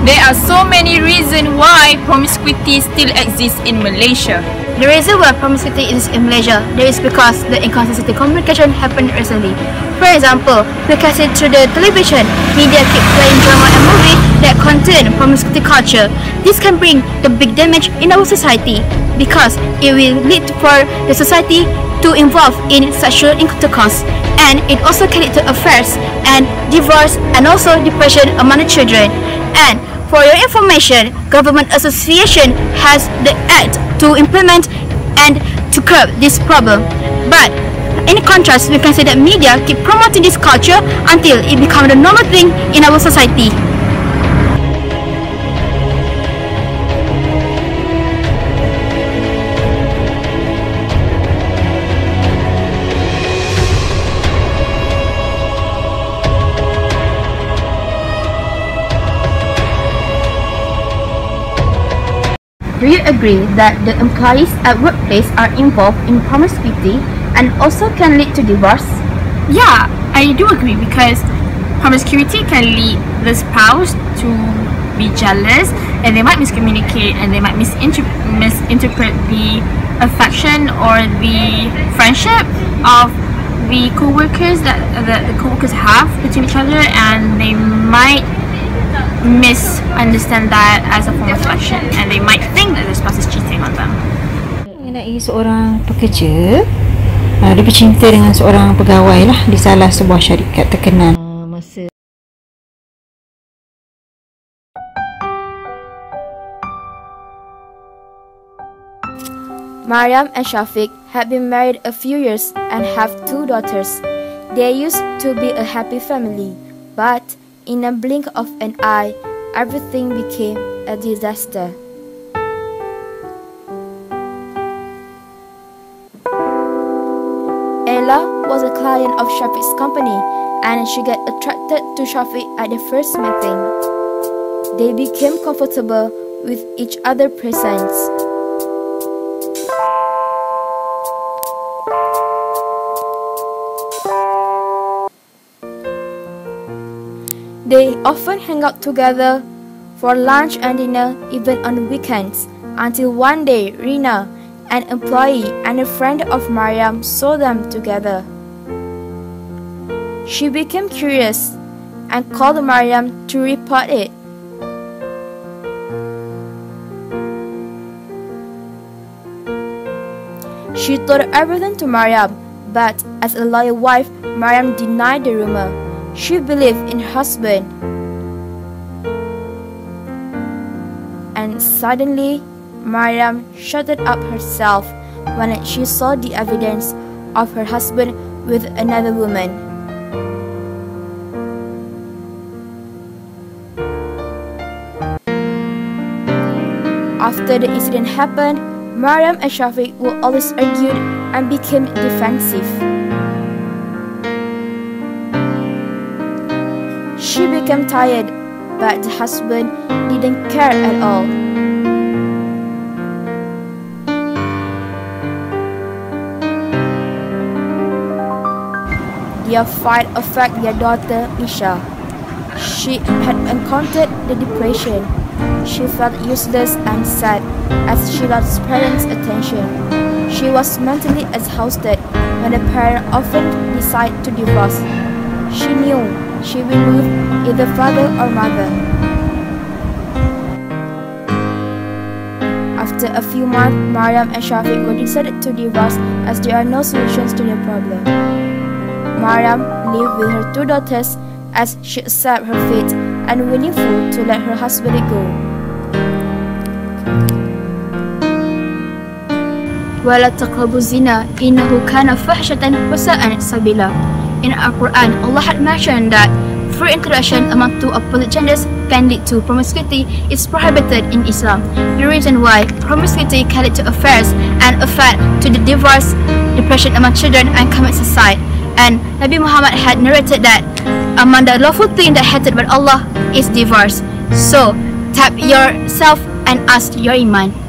There are so many reasons why promiscuity still exists in Malaysia. The reason why promiscuity is in Malaysia is because the inconsistent communication happened recently. For example, because through the television, media keep playing drama and movie that contain promiscuity culture. This can bring the big damage in our society because it will lead for the society to involve in sexual intercourse, and it also can lead to affairs and divorce and also depression among the children. And for your information, government association has the act to implement and to curb this problem. But in contrast, we can say that media keep promoting this culture until it becomes the normal thing in our society. Do you agree that the employees at workplace are involved in promiscuity and also can lead to divorce? Yeah, I do agree because promiscuity can lead the spouse to be jealous, and they might miscommunicate, and they might misinterpret the affection or the friendship of the co-workers that the co-workers have between each other, and they might misunderstand that as a form of affection, and they might think that the spouse is cheating on them. Mengenai seorang pekerja, dia bercinta dengan seorang pegawai lah di salah sebuah syarikat terkenal. Mariam and Shafiq had been married a few years and have 2 daughters. They used to be a happy family, but in a blink of an eye, everything became a disaster. Ella was a client of Shafiq's company, and she got attracted to Shafiq at the first meeting. They became comfortable with each other's presence. They often hang out together for lunch and dinner, even on weekends, until one day Rina, an employee and a friend of Mariam, saw them together. She became curious and called Mariam to report it. She told everything to Mariam, but as a loyal wife, Mariam denied the rumor. She believed in her husband. And suddenly, Mariam shutted up herself when she saw the evidence of her husband with another woman. After the incident happened, Mariam and Shafiq would always argue and became defensive. She became tired, but the husband didn't care at all. Their fight affected their daughter, Isha. She had encountered the depression. She felt useless and sad as she lost parents' attention. She was mentally exhausted when the parents often decided to divorce. She knew she will lose either father or mother. After a few months, Mariam and Shafiq were decided to divorce as there are no solutions to their problem. Mariam lived with her 2 daughters as she accepted her fate and willing to let her husband go. وَلَا تَقْرَبُوا الزِّنَا إِنَّهُ كَانَ فَحْشَةً وَسَاءَ سَبِيلًا. In the Quran, Allah had mentioned that free interaction among 2 opposite genders can lead to promiscuity is prohibited in Islam. The reason why promiscuity can lead to affairs and affect to the divorce, depression among children, and commit suicide. And Nabi Muhammad had narrated that among the lawful thing that hated by Allah is divorce. So tap yourself and ask your iman.